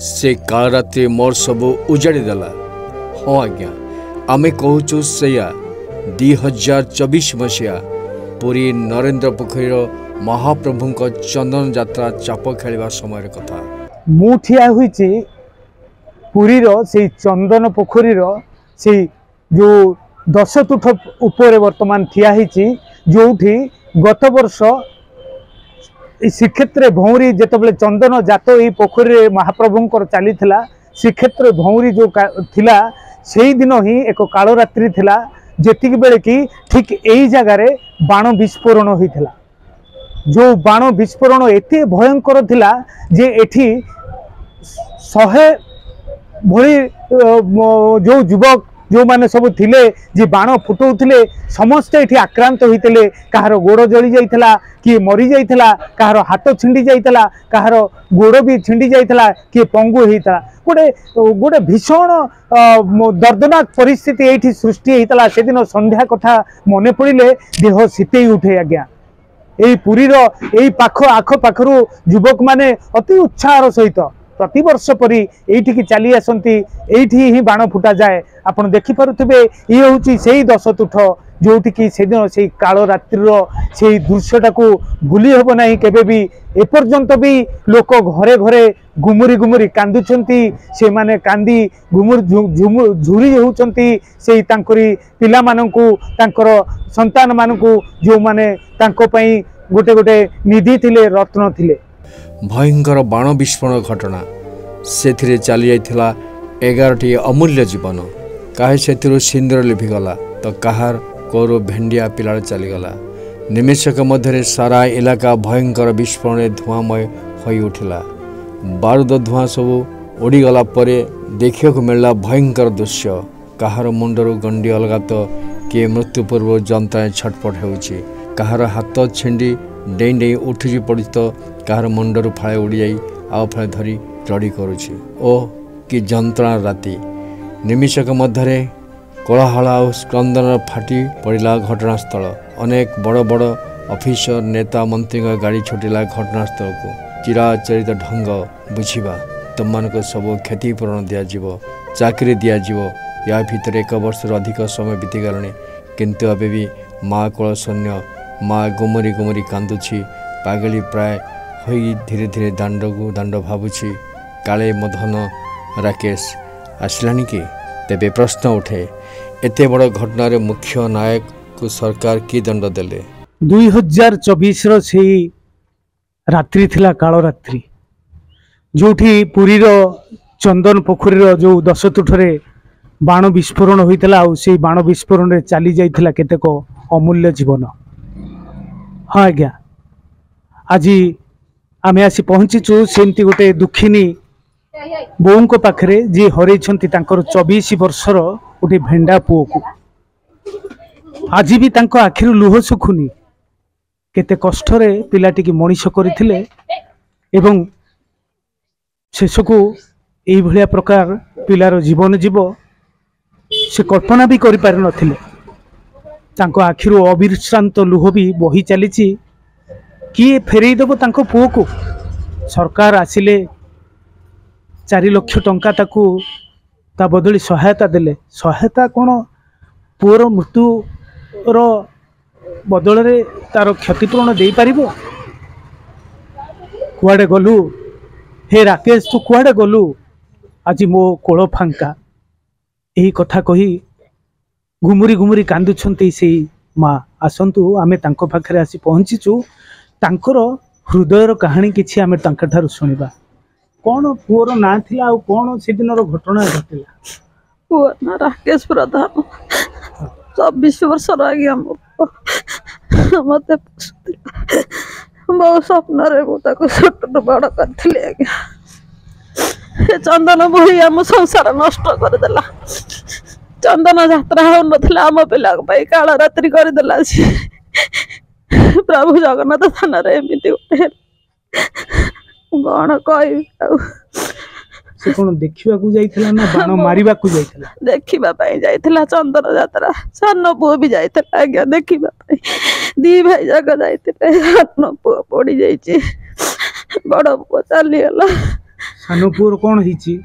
से काल रात्रि मोर सब उजाड़ी देला। हाँ आज्ञा आमे कहूँ से 2024 मसीहा पुरी नरेंद्र पोखरी महाप्रभु चंदन यात्रा चाप खेलवा समय कथा। मु ठिया हुई पुरीर से चंदन पोखरीर से जो 10 तुठ उपर वर्तमान ठिया जो गत वर्ष श्रीक्षेत्र भौरी जिते चंदन जात ये पोखरी महाप्रभुंर चली श्रीक्षेत्र भौरी जो थिला से दिन ही एक कालरात्रि थिला जेतिक बेले कि ठीक यही जगार बाण विस्फोरण होता। जो बाण विस्फोरण एते भयंकर थिला जे एठी 100 भली जो युवक जो माने सब थिले जे बाण फुटाउथिले समस्त एठी आक्रांत होइतिले। कहार गोड़ जली जाइतला, किए मरी जाइतला, कहार हाथ छिंडी जाइतला, कहार गोड़ भी छिंडी जाइतला, किए पंगु होइतला। गोटे भीषण दर्दनाक परिस्थिति एठी सृष्टि होइतला। से दिन संध्या कथा मने पड़िले देह शीतई उठे। आज्ञा यही पुरीर यही पाख आख पाखरु युवक माने अति उत्साहर सहित प्रति वर्ष परी एठी चली आसती, एठी ही बाण फुटा जाए। आपण देखि पारुथिबे ये होची सेही 10 तुठ जोठी कि से दिन से काल रात्रिर से दृश्यटा को भूली हबो नाही केबे भी। एपर्यंत भी लोक घरे घरे गुमुरी गुमुरी कांदुचंती, से माने कांदी गुमुर झुरी होउचंती से तांकरी पिला माननकु तांकर संतान माननकु जो माने तांको पई गोटे गोटे निधि थिले, रत्न थिले। भयंकर बाण विस्फोरण घटना से चली जाइथिला 11टी अमूल्य जीवन। काहे से सिंदूर लिभिगला तो कहार कोरो भेंडिया पिला चलीगला। निमेषक मध्य सारा इलाका भयंकर विस्फोरण धुआंमय हो उठिला। बारूद धुआं सब उड़ीगला परे देखिया को मिलला भयंकर दृश्य। कहार मुंडरू गंडी अलगा तो किए मृत्यु पूर्व जंत्रणा छटपट होउछि। कहार हाथ छिंडी डेई डेई उठी पड़ी तो कहार मुंडरू फाळे उड़ी जाई आउ फाळे धरी रड़ी करुछि। ओ कि जंत्रणा राति। निमिषक मध्य कोलाहल और स्कंदन फाटी पड़ा घटनास्थल। अनेक बड़ बड़ ऑफिसर नेता मंत्री गाड़ी छुटिला घटनास्थल को। चिराचरित ढंग बुझा तुम सब क्षतिपूरण दिज्व, चाकरी दिज्व। या भितर 1 वर्ष अधिक समय बीतीगलानी किंतु अबे भी माँ कलशन्य माँ गुमरी गुमरी कांदुछि। पागली प्राय होई धीरे धीरे दांड को दांड भावुछि काले मदन राकेश आसलानी कि। तेबे प्रश्न उठे एते बड़ घटनार मुख्य नायक को सरकार की दंड देले। 2024 से रात्रि थिला काल रात्रि जोठी पुरीर चंदन पोखरीर जो 10 तुठरे बाण विस्फोरण होइतला और से बाण विस्फोरण रे चली जाइतला केतेक अमूल्य जीवन। हाँ आज्ञा आज आमे आसी पहुंचीचु सेमती गोटे दुखिनी बों को पाखरे जी हरई 24 वर्षर गोटे भेंडा पुओ को। आज भी तांको आखिर लुह सुखुनी केते कष्टरे पिलाटी की मनीष करथिले एवं शेष को एई भलिया प्रकार पिलार जीवन जीव से कल्पना भी करि पारि नथिले। तांको आखिर अविश्रांत लुह भी बही चलीची। किए फेरई देबो तांको पुओ को। सरकार आसिले 4 लाख टंका ताकू ता बदली सहायता देले। सहायता कौन पुअर मृत्युर बदल रे तार क्षतिपूरण दे पारिबो। कुआडे गलु हे राकेश तू कुआडे गलु आज मो कोल फांका। यही कथा कही घुमुरी घुमुरी कांदुछंती से माँ। आसंतु आमे तांको पाखरे आसी पहुंचीचु। तांकर हृदयर कहानी किछि आमे तांका ठारु सुनिबा। कौन पुअर ना थिला आ कौन से दिन घटना घटिला? पुअर ना राकेश प्रधान 24 वर्ष आज्ञा मत बहुत स्वप्न रे छोट बड़ कर आज्ञा। चंदन बोही आम संसार नष्ट करदेला। चंदन यात्रा हो नाला आम पिला काल रात्रि करदेला। प्रभु जगन्नाथ थाना एमती गोटे कौन कह से कौन देखा जाइथिला ना बाण मारिबा को जाइथिला? देखिबा पई जाइथिला चंदन यात्रा। सान पुओ भी जाइथिला आज्ञा देखिबा पई। 2 भाई जाक जाइथिले। सान पुओ पड़ी जाइछि। बड़ पुओ चली गला। सानो पुर कौन हिची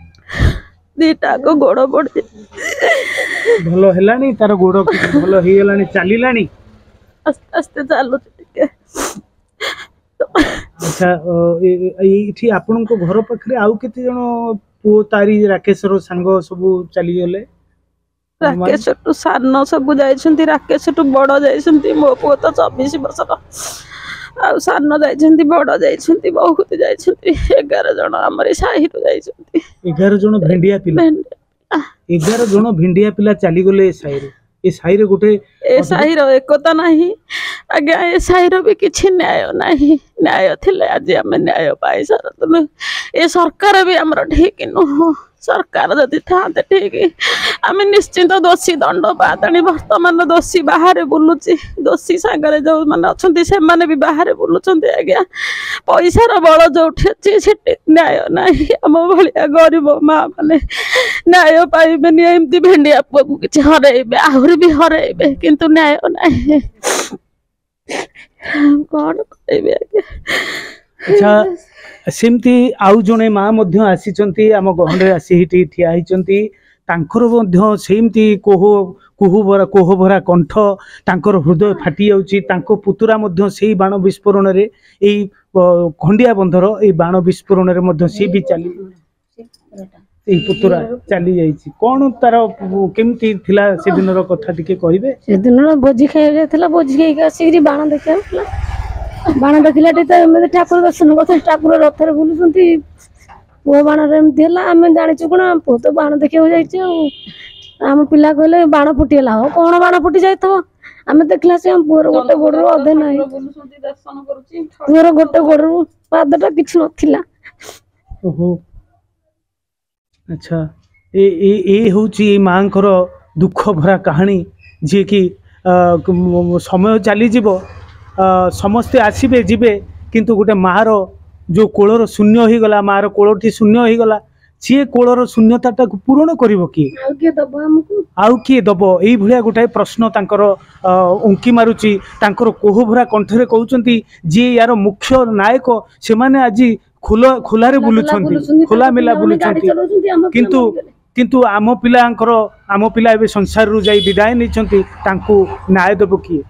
दीटा को गोड़ पड़ी भलो हेलानी तार गोड़ भलो ही हेलानी चालिलानी आस्ते आस्ते चालू टिके अच्छा एठी आपन को घर पाखरे आउ केते जण पु तारी राकेश रो संग सब चली गले राकेश टू सान सब जाइछंती राकेश टू बड़ जाइछंती मो पो तो 24 वर्षर आ सान जाइछंती बड़ जाइछंती बहुत जाइछंती 11 जण हमरे साही रो जाइछंती 11 जण भेंडिया पिला 11 जण भेंडिया पिला चली गले ए साई रे गोटे ए साही रो एकता नाही आगे ए साही रो भी किछि न्याय नाही न्याय थिले आज हम न्याय पाई सर ए सरकार भी हमर ठीक न सरकार जदि थाते ठीक आम निश्चिंत दोषी दंड पाताणी वर्तमान दोषी बाहर बुलुची दोषी सागर जो मैंने अच्छा से मैंने भी बाहर बुलुंट आज्ञा पैसार बल जो अच्छी न्याय ना आम भाया गरीब माँ मैंने न्याय पाइबेनि एमती भेंडिया पुआ को किसी हरइबे आहरी भी हरइबे किंतु न्याय ना कौन करेबे आज्ञा। अच्छा सेमती आउ जने माँ मध्य आसीचंती आम गहन आसी ठिया होइचंती तांकर मध्य सेमती कोह भरा कंठ तांकर हृदय फाटी जाउची तांको पुतुरा मध्य सेही बाण विस्फोरण रे एई खंडिया बंधर एई बाण विस्फोरण रे मध्य से भी चली एई पुतुरा चली जाईची कोन तार केमती थिला से दिनर कथा टिके कहिबे। से दिन भोजी खाइ जायथला भोजी खाइ आसी बाण देखला बाण देखला ठाकुर दर्शन करते ठाकुर रथरे बुलुंट पुओ बाण आम जाचु कौन पु तो बाण देखा जाइए आम पिला कहले बाण फुटीगला हो कौन बाण फुटी जाइए आम देखला से पुअर गोटे गोड़ अधे ना पुअर गोटे गोड़ पादटा किसी नाला। अच्छा ए हूँ माँ दुख भरा कहानी जी कि समय चली समस्ते आसबे जीवे किंतु गोटे माँ रो जो कोलर शून्य हो गला माँ रो कोलटी शून्य हो गला सी कोलर शून्यता पूरण करिवो किए आउ किए दब यही भाया गोटे प्रश्न तांकर उंकी मारुची तांकर कोह भरा कंठरे कहउचंती जे यार मुख्य नायक से माने आज खुलारे बुलुछंती खुला मेला बुलुछंती किंतु किंतु आम पिला एबे संसार रु जाई विदाय नैछंती तांको न्याय दब किए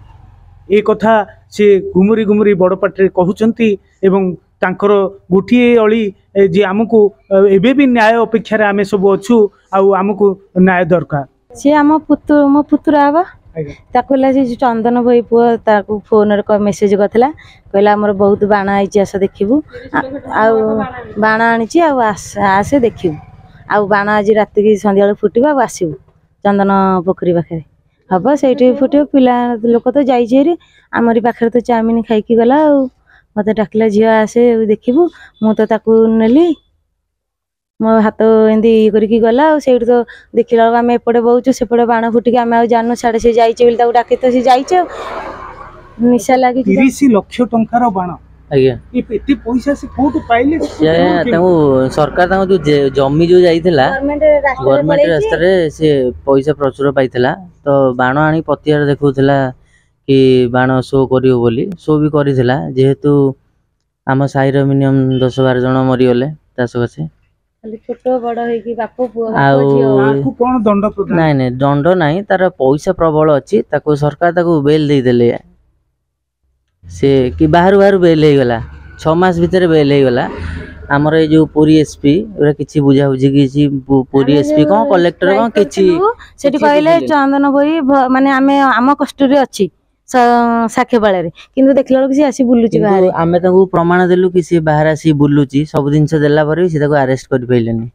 ए कथा से गुमुरी गुमुरी बड़ पाटे कहउचंती एवं तांकर गोटे अली जे आमको एबे भी न्याय अपेक्षा आमे सब अच्छु आमको न्याय दरकार सी आम मो पुतुरा हवा ताकला से चंदन भाई पुआ ताकू फोन रे मेसेज करथिला कहला हमर बहुत बाण आइची आस देखिबू आ बाण आनिची आ आसे देखिबू आ बाण आज राति की संध्या फुटिबा आ आसीबू चंदन पोखरी पाखे हम से फुटे पिला लोक तो जाइए आमरी पाखे तो चाउमिन खाई गला मत डाकला झील आसे देखू मु तो नेली मो हाथ एमती करके गला से तो देखला आम एपटे बहुचु सेपटे बाण फुटिक आम जानू साढ़े से जाइए डाके तो सी जाइए निशा लगी 30 लाख टंकार बाण आज्ञा एते पैसा से कोठु पाइले सरकार जो जमी जो जाइथिला गवर्नमेंट रास्ता रे से पैसा प्रचुर पाइथिला तो बाण आनी पतियार देखौथिला कि बाण शो करियो बोली शो भी करिथिला जेहेतु आम साई रो मिनिमम 10-12 जण मरिगले चाष गछे छोट बड़ है कि बापू पुआ आकु कोन दंड प्रदान नहीं नहीं दंड नहीं तार पैसा प्रबल अछि ताको सरकार ताको बेल दे देले से कि बाहर बाहर बेल हो गला 6 मास भीतर बेल हो गला आमर ये जो पुरी एसपी एरा किछि बुझा बुझी किछि पुरी एसपी को कलेक्टर को किछि सेठी कहले चंदन भाई माने आमे आम कष्ट रे अछि साखेपाळे रे किंतु देखला कि आसी बुलुची बाहर आमे ताको प्रमाण देलु कि से बाहर आसी बुलुची सब दिन से देला पर से ताको अरेस्ट कर पैलेनी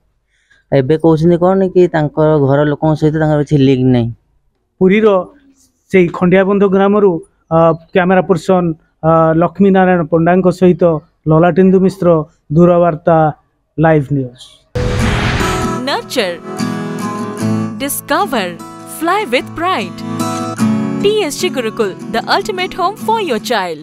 एबे कहउछनी कोन कि तांकर घर लोकन सहित तांकर छि लिंक नै पुरी रो से खंडियाबंध ग्राम रु कैमरा पर्सन लक्ष्मी नारायण पंडा सहित ललाटेन्दु मिश्र दूरवार्ता live news. Nurture, discover, fly with pride. TSG Gurukul, the ultimate home for your child.